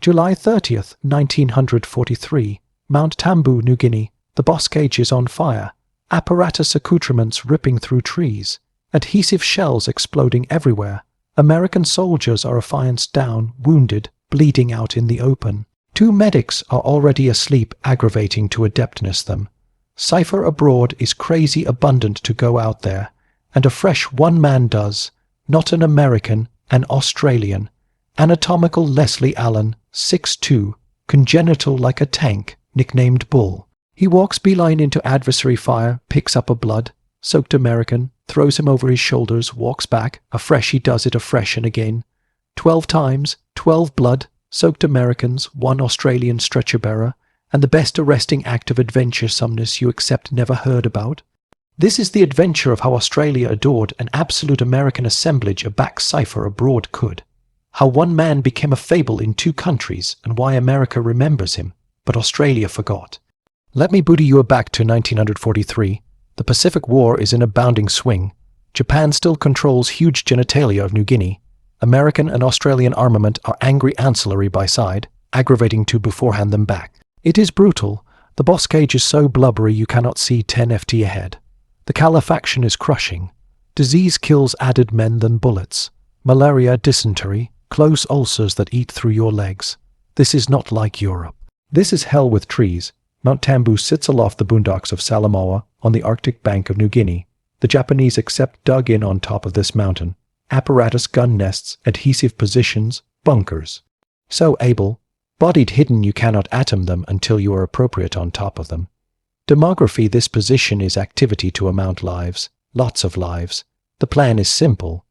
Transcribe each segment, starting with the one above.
July 30th, 1943, Mount Tamboo, New Guinea. The boss cage is on fire. Apparatus accoutrements ripping through trees. Adhesive shells exploding everywhere. American soldiers are affianced down, wounded, bleeding out in the open. 2 medics are already asleep, aggravating to adeptness them. Cipher abroad is crazy abundant to go out there, and a fresh one man does, not an American, an Australian. Anatomical Leslie Allen, 6'2", congenital like a tank, nicknamed Bull. He walks beeline into adversary fire, picks up a blood-soaked American, throws him over his shoulders, walks back, afresh he does it afresh and again. 12 times, 12 blood-soaked Americans, 1 Australian stretcher-bearer, and the best arresting act of adventuresomeness you accept never heard about. This is the adventure of how Australia adored an absolute American assemblage a back cipher abroad could. How one man became a fable in 2 countries, and why America remembers him, but Australia forgot. Let me booty you back to 1943. The Pacific War is in a bounding swing. Japan still controls huge genitalia of New Guinea. American and Australian armament are angry ancillary by side, aggravating to beforehand them back. It is brutal. The boss cage is so blubbery you cannot see 10 FT ahead. The califaction is crushing. Disease kills added men than bullets. Malaria, dysentery, close ulcers that eat through your legs. This is not like Europe. This is hell with trees. Mount Tamboo sits aloft the boondocks of Salamaua on the Arctic bank of New Guinea. The Japanese accept dug in on top of this mountain. Apparatus gun nests, adhesive positions, bunkers. So able, bodied hidden you cannot atom them until you are appropriate on top of them. Demography: this position is activity to amount lives, lots of lives. The plan is simple.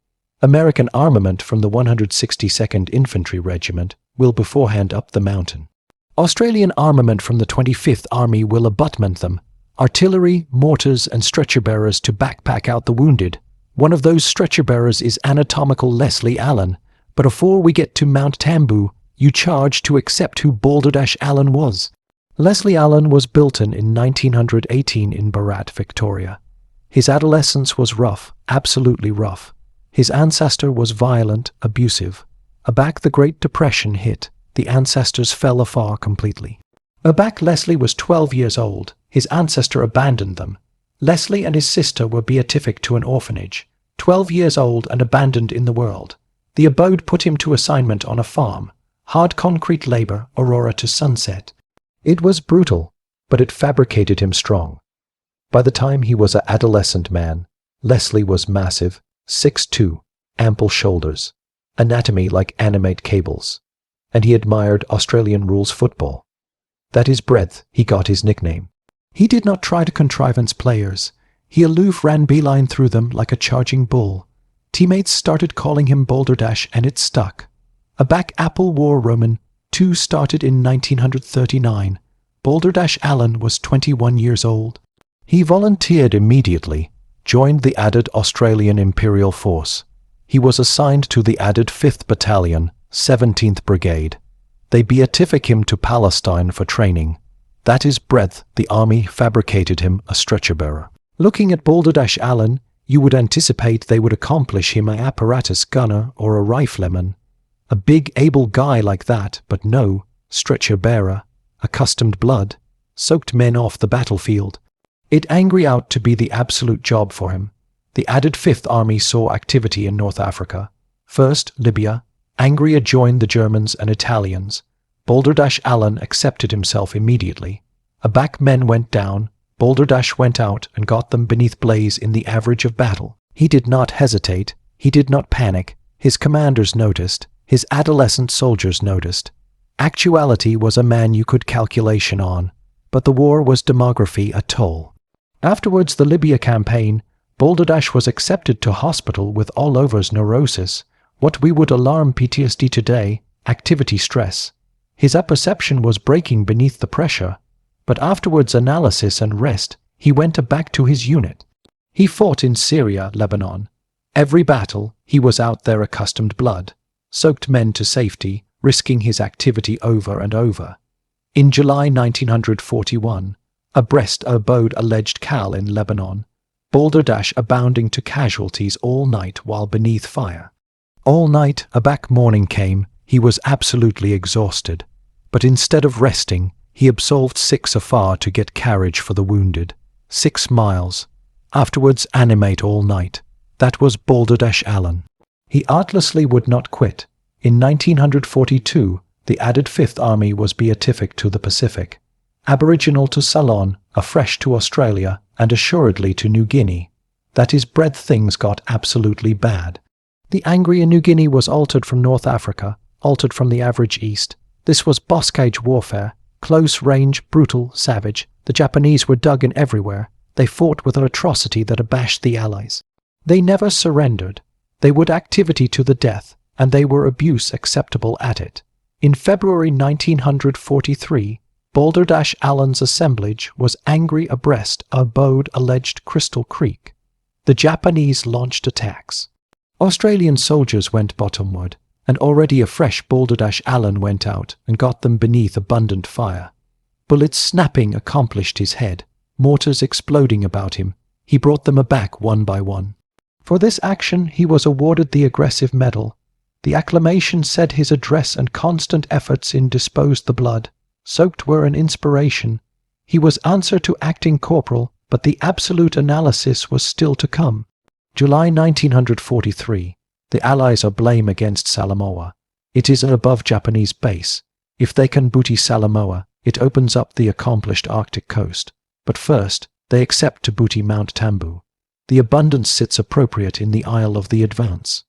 American armament from the 162nd Infantry Regiment will beforehand up the mountain. Australian armament from the 25th Army will abutment them. Artillery, mortars and stretcher-bearers to backpack out the wounded. One of those stretcher-bearers is anatomical Leslie Allen. But afore we get to Mount Tamboo, you charge to accept who Balderdash Allen was. Leslie Allen was built in 1918 in Barat, Victoria. His adolescence was rough, absolutely rough. His ancestor was violent, abusive. Aback the Great Depression hit. The ancestors fell afar completely. Aback Leslie was 12 years old. His ancestor abandoned them. Leslie and his sister were beatific to an orphanage. 12 years old and abandoned in the world. The abode put him to assignment on a farm. Hard concrete labor, Aurora to sunset. It was brutal, but it fabricated him strong. By the time he was an adolescent man, Leslie was massive, 6'2", ample shoulders, anatomy like animate cables, and he admired Australian rules football. That is breadth, he got his nickname. He did not try to contrivance players. He aloof ran beeline through them like a charging bull. Teammates started calling him Balderdash and it stuck. Aback Apple War Roman 2 started in 1939. Balderdash Allen was 21 years old. He volunteered immediately, joined the added Australian Imperial Force. He was assigned to the added 5th Battalion, 17th Brigade. They beatific him to Palestine for training. That is breadth. The army fabricated him a stretcher-bearer. Looking at Balderdash Allen, you would anticipate they would accomplish him an apparatus gunner or a rifleman. A big, able guy like that, but no, stretcher-bearer, accustomed blood, soaked men off the battlefield. It angry out to be the absolute job for him. The added 5th Army saw activity in North Africa. First, Libya. Angria joined the Germans and Italians. Balderdash Allen accepted himself immediately. Aback men went down. Balderdash went out and got them beneath blaze in the average of battle. He did not hesitate. He did not panic. His commanders noticed. His adolescent soldiers noticed. Actuality was a man you could calculation on, but the war was demography a toll. Afterwards, the Libya campaign, Balderdash was accepted to hospital with all overs neurosis, what we would alarm PTSD today, activity stress. His apperception was breaking beneath the pressure, but afterwards analysis and rest, he went back to his unit. He fought in Syria, Lebanon. Every battle, he was out there accustomed blood, soaked men to safety, risking his activity over and over. In July 1941, abreast abode alleged Cal in Lebanon, Balderdash abounding to casualties all night while beneath fire. All night, aback morning came, He was absolutely exhausted, but instead of resting, he absolved 6 afar to get carriage for the wounded. 6 miles. Afterwards animate all night. That was Balderdash Allen. He artlessly would not quit. In 1942, the added Fifth Army was beatific to the Pacific, aboriginal to Ceylon, afresh to Australia, and assuredly to New Guinea. That is, bread things got absolutely bad. The angry in New Guinea was altered from North Africa, altered from the average East. This was boscage warfare, close range, brutal, savage. The Japanese were dug in everywhere. They fought with an atrocity that abashed the Allies. They never surrendered. They would activity to the death, and they were abuse acceptable at it. In February 1943, Balderdash Allen's assemblage was angry abreast abode alleged Crystal Creek. The Japanese launched attacks. Australian soldiers went bottomward, and already a fresh Balderdash Allen went out and got them beneath abundant fire. Bullets snapping accomplished his head, mortars exploding about him. He brought them aback one by one. For this action he was awarded the Aggressive Medal. The acclamation said his address and constant efforts in disposed the blood, soaked were an inspiration. He was answer to acting corporal, but the absolute analysis was still to come. July 1943. The Allies are blame against Salamoa. It is an above Japanese base. If they can booty Salamoa, it opens up the accomplished Arctic coast. But first, they accept to booty Mount Tamboo. The abundance sits appropriate in the Isle of the Advance.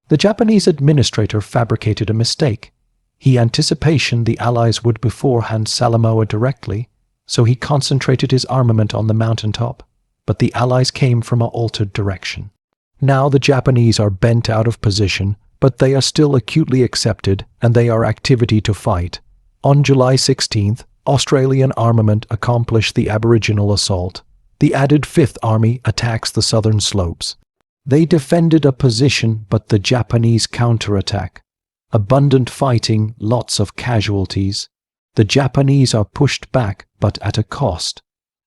The Japanese administrator fabricated a mistake. He anticipation the Allies would beforehand Salamoa directly, so he concentrated his armament on the mountaintop, but the Allies came from an altered direction. Now the Japanese are bent out of position, but they are still acutely accepted, and they are activity to fight. On July 16th, Australian armament accomplished the aboriginal assault. The added Fifth Army attacks the southern slopes. They defended a position, but the Japanese counterattack. Abundant fighting, lots of casualties. The Japanese are pushed back, but at a cost.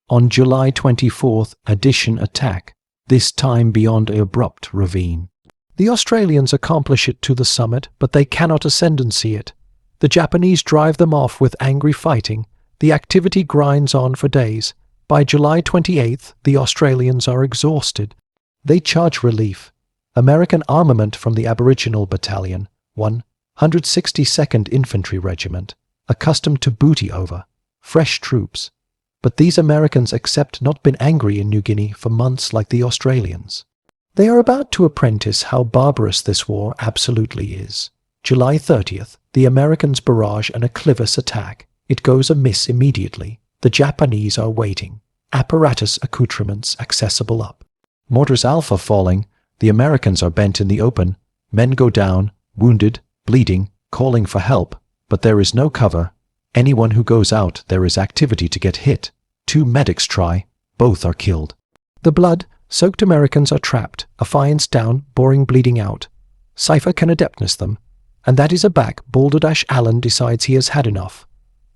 On July 24th, addition attack, this time beyond an abrupt ravine. The Australians accomplish it to the summit, but they cannot ascendancy it. The Japanese drive them off with angry fighting. The activity grinds on for days. By July 28th, the Australians are exhausted. They charge relief. American armament from the Aboriginal Battalion, 162nd Infantry Regiment, accustomed to booty over, fresh troops. But these Americans accept not been angry in New Guinea for months like the Australians. They are about to apprentice how barbarous this war absolutely is. July 30th, the Americans barrage and a Clivis attack. It goes amiss immediately. The Japanese are waiting. Apparatus accoutrements accessible up. Mortars Alpha falling. The Americans are bent in the open. Men go down, wounded, bleeding, calling for help. But there is no cover. Anyone who goes out, there is activity to get hit. 2 medics try. Both are killed. The blood-soaked Americans are trapped. Affiance down, boring bleeding out. Cypher can adeptness them. And that is aback. Balderdash Allen decides he has had enough.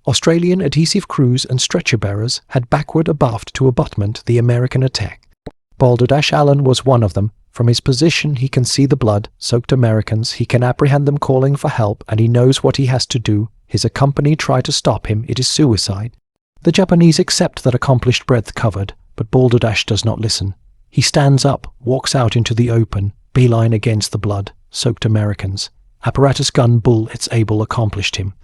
Australian adhesive crews and stretcher bearers had backward abaft to abutment the American attack. Balderdash Allen was one of them. From his position he can see the blood-soaked Americans, he can apprehend them calling for help, and he knows what he has to do. His company try to stop him, it is suicide. The Japanese accept that accomplished breadth covered, but Balderdash does not listen. He stands up, walks out into the open, beeline against the blood-soaked Americans. Apparatus gun bullets able accomplished him.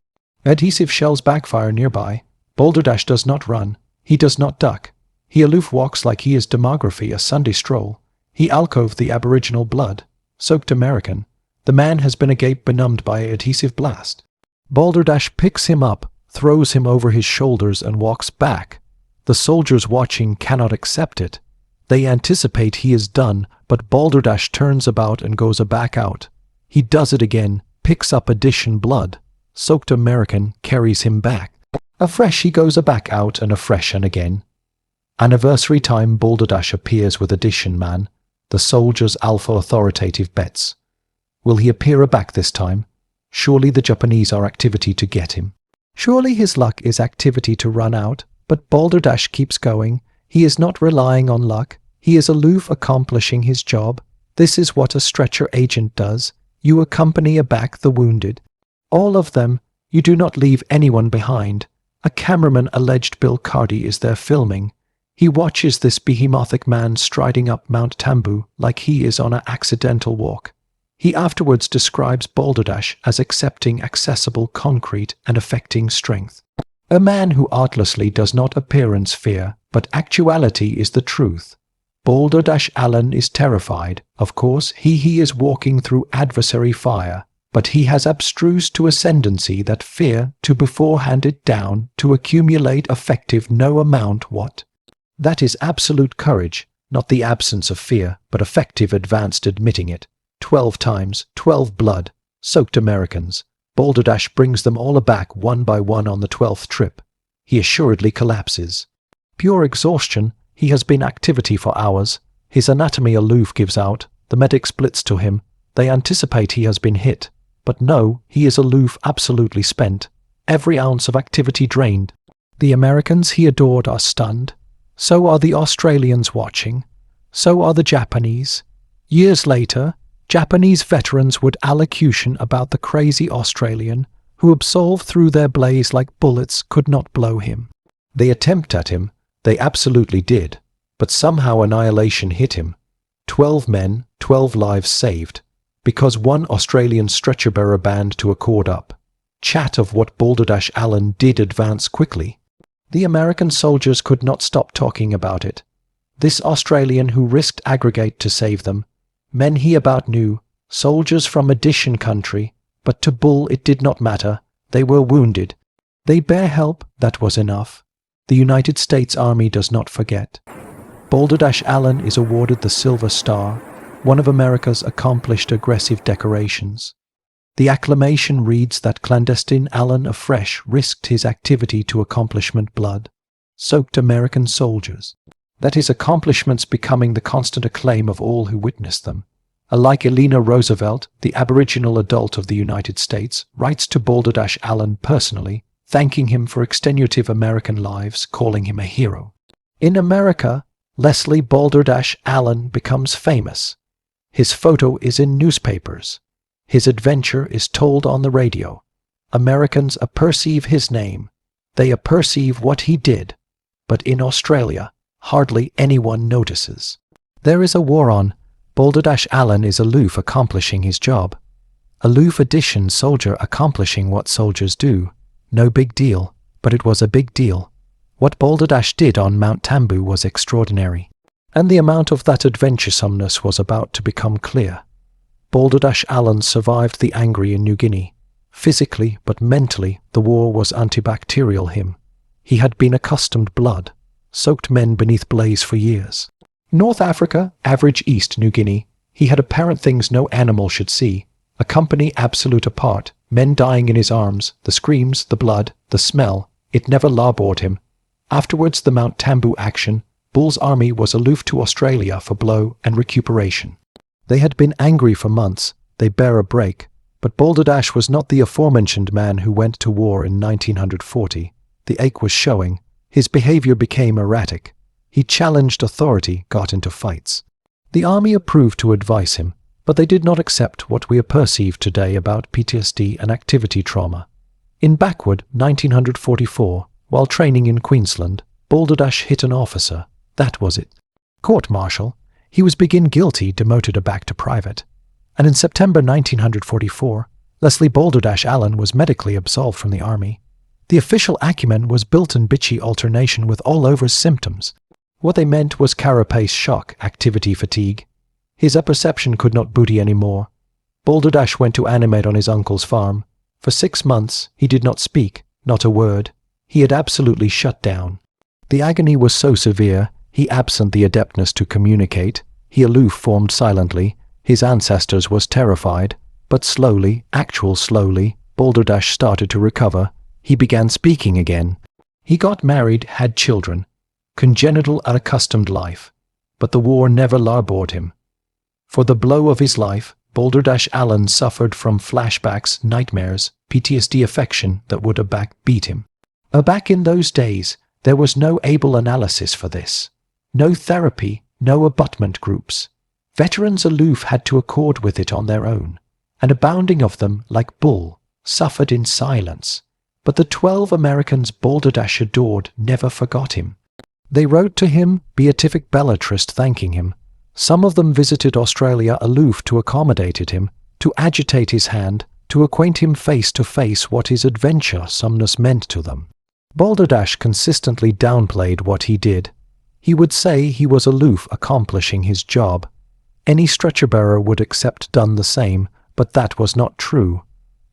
Adhesive shells backfire nearby. Balderdash does not run. He does not duck. He aloof walks like he is demography, a Sunday stroll. He alcove the aboriginal blood-soaked American. The man has been agape benumbed by an adhesive blast. Balderdash picks him up, throws him over his shoulders and walks back. The soldiers watching cannot accept it. They anticipate he is done, but Balderdash turns about and goes back out. He does it again, picks up addition blood-soaked American, carries him back. Afresh he goes back out and afresh and again. Anniversary time Balderdash appears with addition man. The soldiers alpha authoritative bets. Will he appear aback this time? Surely the Japanese are activity to get him. Surely his luck is activity to run out, but Balderdash keeps going. He is not relying on luck. He is aloof accomplishing his job. This is what a stretcher agent does. You accompany aback the wounded. All of them. You do not leave anyone behind. A cameraman alleged Bill Cardy is there filming. He watches this behemothing man striding up Mount Tamboo like he is on an accidental walk. He afterwards describes Balderdash as accepting accessible concrete and affecting strength. A man who artlessly does not appearance fear, but actuality is the truth. Balderdash Allen is terrified. Of course, he is walking through adversary fire, but he has abstrused to ascendancy that fear to beforehand it down to accumulate effective no amount what. That is absolute courage, not the absence of fear, but effective advanced admitting it. 12 times, 12 blood-soaked Americans. Balderdash brings them all aback one by one on the 12th trip. He assuredly collapses. Pure exhaustion, he has been activity for hours. His anatomy aloof gives out. The medic splits to him. They anticipate he has been hit. But no, he is aloof, absolutely spent. Every ounce of activity drained. The Americans he adored are stunned. So are the Australians watching. So are the Japanese. Years later, Japanese veterans would allocution about the crazy Australian, who absolved through their blaze like bullets could not blow him. They attempt at him, they absolutely did, but somehow annihilation hit him. 12 men, 12 lives saved, because one Australian stretcher-bearer band to accord up. Chat of what Balderdash Allen did advance quickly. The American soldiers could not stop talking about it. This Australian who risked aggregate to save them. Men he about knew, soldiers from addition country, but to Bull it did not matter. They were wounded. They bear help, that was enough. The United States Army does not forget. Balderdash Allen is awarded the Silver Star, one of America's accomplished aggressive decorations. The acclamation reads that clandestine Allen afresh risked his activity to accomplishment blood-soaked American soldiers. That his accomplishments becoming the constant acclaim of all who witnessed them. Alike Eleanor Roosevelt, the aboriginal adult of the United States, writes to Balderdash Allen personally, thanking him for extenuative American lives, calling him a hero. In America, Leslie Balderdash Allen becomes famous. His photo is in newspapers. His adventure is told on the radio. Americans aperceive his name. They aperceive what he did. But in Australia, hardly anyone notices. There is a war on. Balderdash Allen is aloof accomplishing his job. Aloof addition soldier accomplishing what soldiers do. No big deal, but it was a big deal. What Balderdash did on Mount Tamboo was extraordinary. And the amount of that adventuresomeness was about to become clear. Balderdash Allen survived the angry in New Guinea. Physically, but mentally, the war was antibacterial him. He had been accustomed blood-soaked men beneath blaze for years. North Africa, average East New Guinea, he had apparent things no animal should see. A company absolute apart, men dying in his arms, the screams, the blood, the smell, it never larbored him. Afterwards the Mount Tamboo action, Bull's army was aloof to Australia for blow and recuperation. They had been angry for months, they bear a break, but Balderdash was not the aforementioned man who went to war in 1940. The ache was showing, his behavior became erratic. He challenged authority, got into fights. The army approved to advise him, but they did not accept what we perceive today about PTSD and activity trauma. In backward 1944, while training in Queensland, Balderdash hit an officer. That was it. Court-martial. He was begin guilty, demoted back to private. And in September 1944, Leslie Balderdash Allen was medically absolved from the army. The official acumen was built-in bitchy alternation with all-over symptoms. What they meant was carapace shock, activity fatigue. His apperception could not booty any more. Balderdash went to animate on his uncle's farm. For 6 months he did not speak, not a word. He had absolutely shut down. The agony was so severe, he absent the adeptness to communicate. He aloof formed silently. His ancestors was terrified. But slowly, slowly, Balderdash started to recover. He began speaking again. He got married, had children. Congenital unaccustomed life. But the war never larbored him. For the blow of his life, Balderdash Allen suffered from flashbacks, nightmares, PTSD affection that would beat him. Back in those days, there was no able analysis for this. No therapy, no abutment groups. Veterans aloof had to accord with it on their own, and abounding of them like Bull, suffered in silence. But the 12 Americans Balderdash adored never forgot him. They wrote to him beatific belletrist thanking him. Some of them visited Australia aloof to accommodate him, to agitate his hand, to acquaint him face to face what his adventuresomeness meant to them. Balderdash consistently downplayed what he did. He would say he was aloof accomplishing his job. Any stretcher-bearer would accept done the same, but that was not true.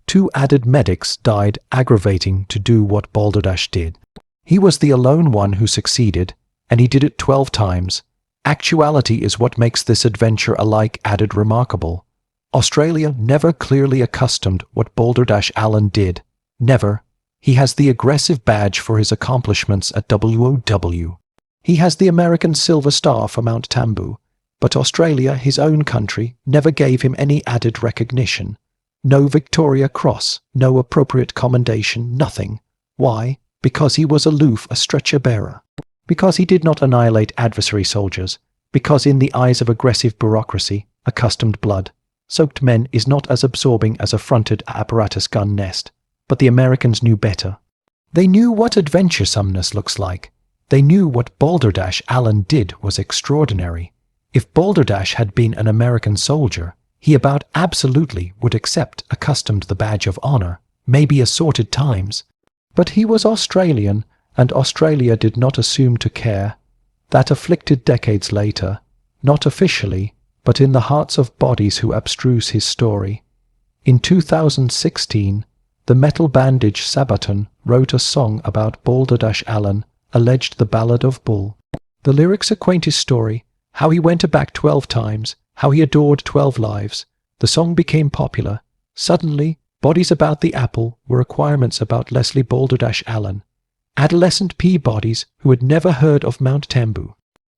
2 added medics died aggravating to do what Balderdash did. He was the alone one who succeeded, and he did it 12 times. Actuality is what makes this adventure alike added remarkable. Australia never clearly accustomed what Balderdash Allen did. Never. He has the aggressive badge for his accomplishments at WOW. He has the American Silver Star for Mount Tamboo. But Australia, his own country, never gave him any added recognition. No Victoria Cross, no appropriate commendation, nothing. Why? Because he was aloof, a stretcher-bearer. Because he did not annihilate adversary soldiers. Because in the eyes of aggressive bureaucracy, accustomed blood-soaked men is not as absorbing as a fronted apparatus gun nest. But the Americans knew better. They knew what adventuresomeness looks like. They knew what Balderdash Allen did was extraordinary. If Balderdash had been an American soldier, he about absolutely would accept accustomed the badge of honor, maybe assorted times. But he was Australian, and Australia did not assume to care. That afflicted decades later, not officially, but in the hearts of bodies who abstruse his story. In 2016, the metal bandage Sabaton wrote a song about Balderdash Allen, alleged the Ballad of Bull. The lyrics acquaint his story, how he went back 12 times, how he adored 12 lives. The song became popular. Suddenly, bodies about the apple were requirements about Leslie Balderdash Allen. Adolescent P-bodies who had never heard of Mount Tamboo.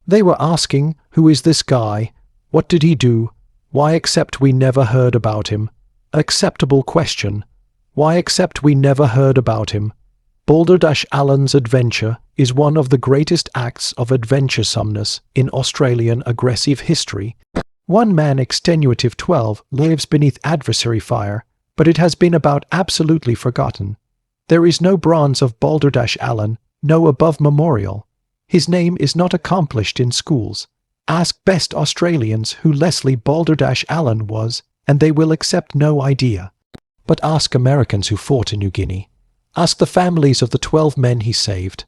They were asking, who is this guy? What did he do? Why except we never heard about him? Acceptable question. Why except we never heard about him? Balderdash Allen's adventure is one of the greatest acts of adventuresomeness in Australian aggressive history. One man extenuative 12 lives beneath adversary fire, but it has been about absolutely forgotten. There is no bronze of Balderdash Allen, no above memorial. His name is not accomplished in schools. Ask best Australians who Leslie Balderdash Allen was, and they will accept no idea. But ask Americans who fought in New Guinea. Ask the families of the 12 men he saved.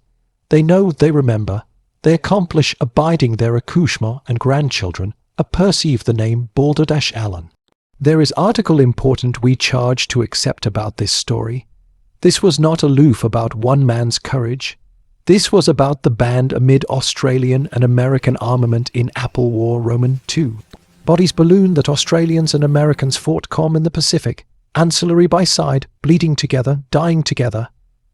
They know, they remember. They accomplish abiding their accouchement and grandchildren, perceive the name Balderdash Allen. There is article important we charge to accept about this story. This was not aloof about one man's courage. This was about the band amid Australian and American armament in Apple War Roman II. Bodies balloon that Australians and Americans fought calm in the Pacific. Ancillary by side, bleeding together, dying together.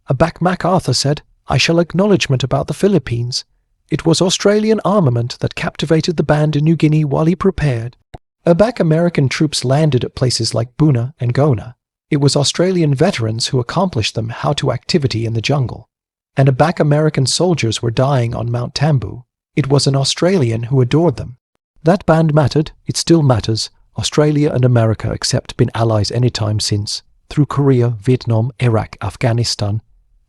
Aback MacArthur said, I shall acknowledgment about the Philippines. It was Australian armament that captivated the band in New Guinea while he prepared. Aback American troops landed at places like Boona and Gona. It was Australian veterans who accomplished them how to activity in the jungle. And aback American soldiers were dying on Mount Tamboo. It was an Australian who adored them. That band mattered, it still matters. Australia and America accept been allies any time since, through Korea, Vietnam, Iraq, Afghanistan.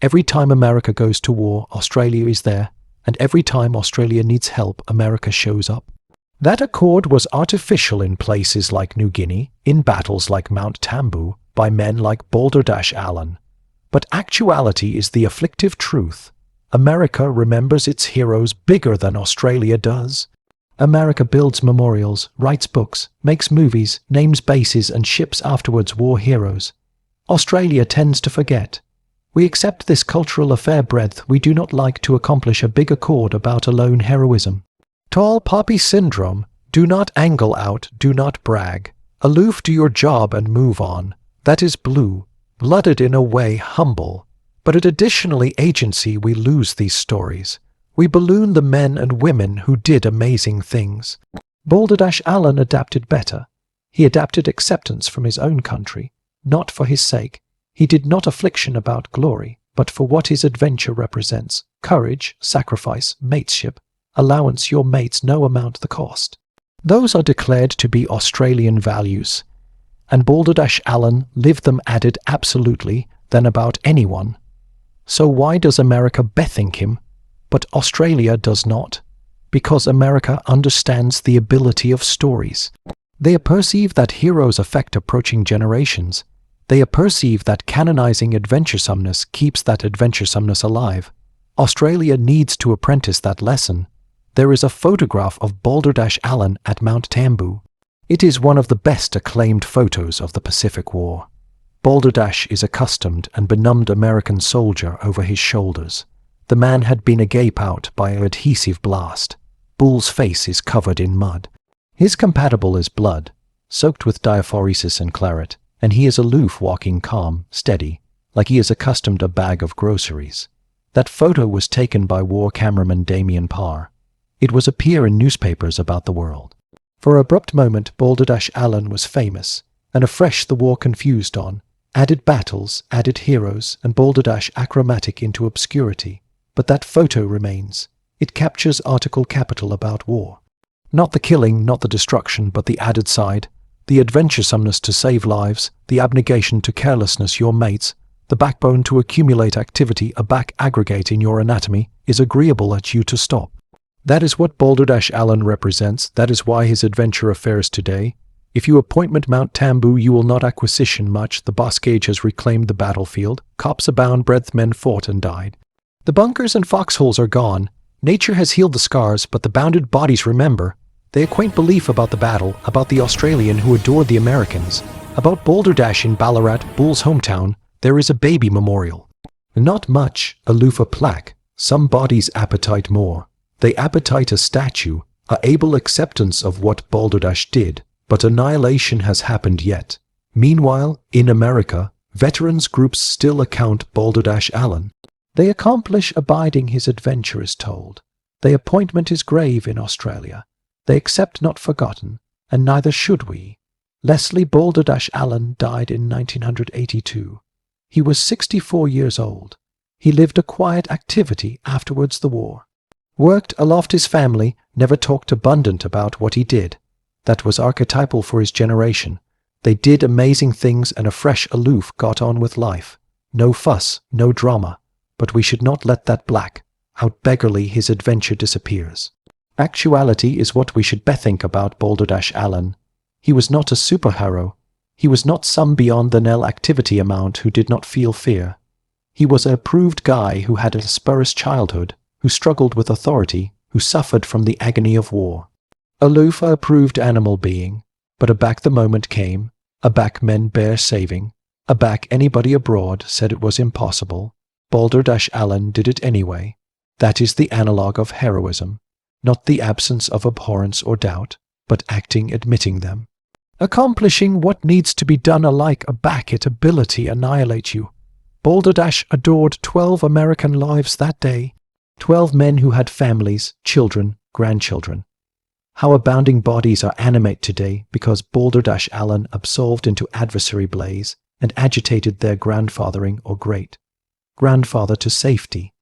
Every time America goes to war, Australia is there, and every time Australia needs help, America shows up. That accord was artificial in places like New Guinea, in battles like Mount Tamboo, by men like Balderdash Allen. But actuality is the afflictive truth. America remembers its heroes bigger than Australia does. America builds memorials, writes books, makes movies, names bases and ships afterwards war heroes. Australia tends to forget. We accept this cultural affair breadth we do not like to accomplish a big accord about alone heroism. Tall poppy syndrome, do not angle out, do not brag. Aloof do your job and move on. That is blue, blooded in a way humble. But at additionally agency we lose these stories. We balloon the men and women who did amazing things. Balderdash Allen adapted better. He adapted acceptance from his own country, not for his sake. He did not affliction about glory, but for what his adventure represents. Courage, sacrifice, mateship, allowance your mates no amount the cost. Those are declared to be Australian values. and Balderdash-Allen lived them added absolutely than about anyone. So why does America bethink him, but Australia does not? Because America understands the ability of stories. They perceive that heroes affect approaching generations. They perceive that canonizing adventuresomeness keeps that adventuresomeness alive. Australia needs to apprentice that lesson. There is a photograph of Balderdash-Allen at Mount Tamboo. It is one of the best acclaimed photos of the Pacific War. Balderdash is accustomed and benumbed American soldier over his shoulders. The man had been agape out by an adhesive blast. Bull's face is covered in mud. His compatible is blood, soaked with diaphoresis and claret, and he is aloof, walking calm, steady, like he is accustomed a bag of groceries. That photo was taken by war cameraman Damien Parr. It was appear in newspapers about the world. For an abrupt moment Balderdash-Allen was famous, and afresh the war confused on, added battles, added heroes, and Balderdash achromatic into obscurity. But that photo remains. It captures article capital about war. Not the killing, not the destruction, but the added side, the adventuresomeness to save lives, the abnegation to carelessness your mates, the backbone to accumulate activity, a back aggregate in your anatomy, is agreeable at you to stop. That is what Balderdash-Allen represents. That is why his adventure affairs today. If you appointment Mount Tamboo, you will not acquisition much. The boss gauge has reclaimed the battlefield. Cops abound, breadth men fought and died. The bunkers and foxholes are gone. Nature has healed the scars, but the bounded bodies remember. They acquaint belief about the battle, about the Australian who adored the Americans. About Balderdash in Ballarat, Bull's hometown, there is a baby memorial. Not much, aloof a plaque. Some bodies appetite more. They appetite a statue, a able acceptance of what Balderdash did, but annihilation has happened yet. Meanwhile, in America, veterans groups still account Balderdash-Allen. They accomplish abiding his adventure is told. They appointment is grave in Australia. They accept not forgotten, and neither should we. Leslie Balderdash-Allen died in 1982. He was 64 years old. He lived a quiet activity afterwards the war. Worked aloft his family, never talked abundant about what he did. That was archetypal for his generation. They did amazing things and a fresh aloof got on with life. No fuss, no drama. But we should not let that black out beggarly his adventure disappears. Actuality is what we should bethink about Balderdash-Allen. He was not a superhero. He was not some beyond the Nell activity amount who did not feel fear. He was a approved guy who had a spurious childhood, who struggled with authority, who suffered from the agony of war. Aloof a approved animal being, but aback the moment came, aback men bear saving, aback anybody abroad said it was impossible. Balderdash-Allen did it anyway. That is the analogue of heroism, not the absence of abhorrence or doubt, but acting admitting them. Accomplishing what needs to be done alike aback it ability annihilate you. Balderdash adored 12 American lives that day, 12 men who had families, children, grandchildren. How abounding bodies are animate today because Balderdash-Allen absolved into adversary blaze and agitated their grandfathering or great-grandfather to safety.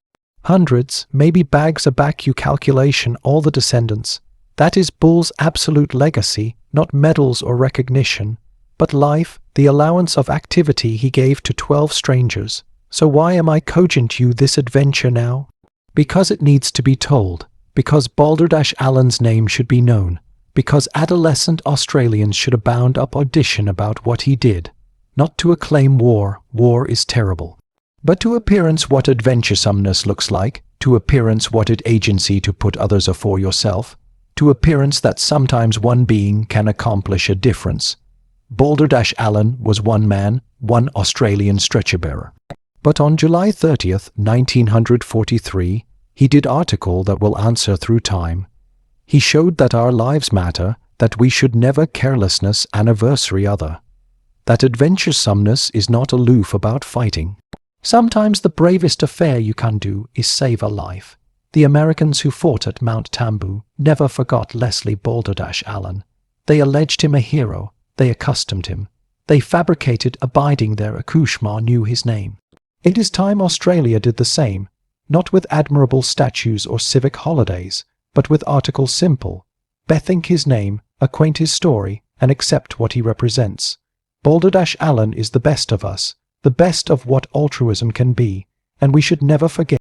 Hundreds, maybe bags aback you calculation all the descendants. That is Bull's absolute legacy, not medals or recognition, but life, the allowance of activity he gave to 12 strangers. So why am I cogent you this adventure now? Because it needs to be told, because Balderdash-Allen's name should be known, because adolescent Australians should abound up audition about what he did. Not to acclaim war is terrible, but to appearance what adventuresomeness looks like, to appearance what it agency to put others afore yourself, to appearance that sometimes one being can accomplish a difference. Balderdash-Allen was one man, one Australian stretcher-bearer. But on July 30th, 1943, he did article that will answer through time. He showed that our lives matter, that we should never carelessness anniversary other. That adventuresomeness is not aloof about fighting. Sometimes the bravest affair you can do is save a life. The Americans who fought at Mount Tamboo never forgot Leslie Balderdash-Allen. They alleged him a hero. They accustomed him. They fabricated abiding their accouchement knew his name. It is time Australia did the same, not with admirable statues or civic holidays, but with articles simple. Bethink his name, acquaint his story, and accept what he represents. Balderdash Allen is the best of us, the best of what altruism can be, and we should never forget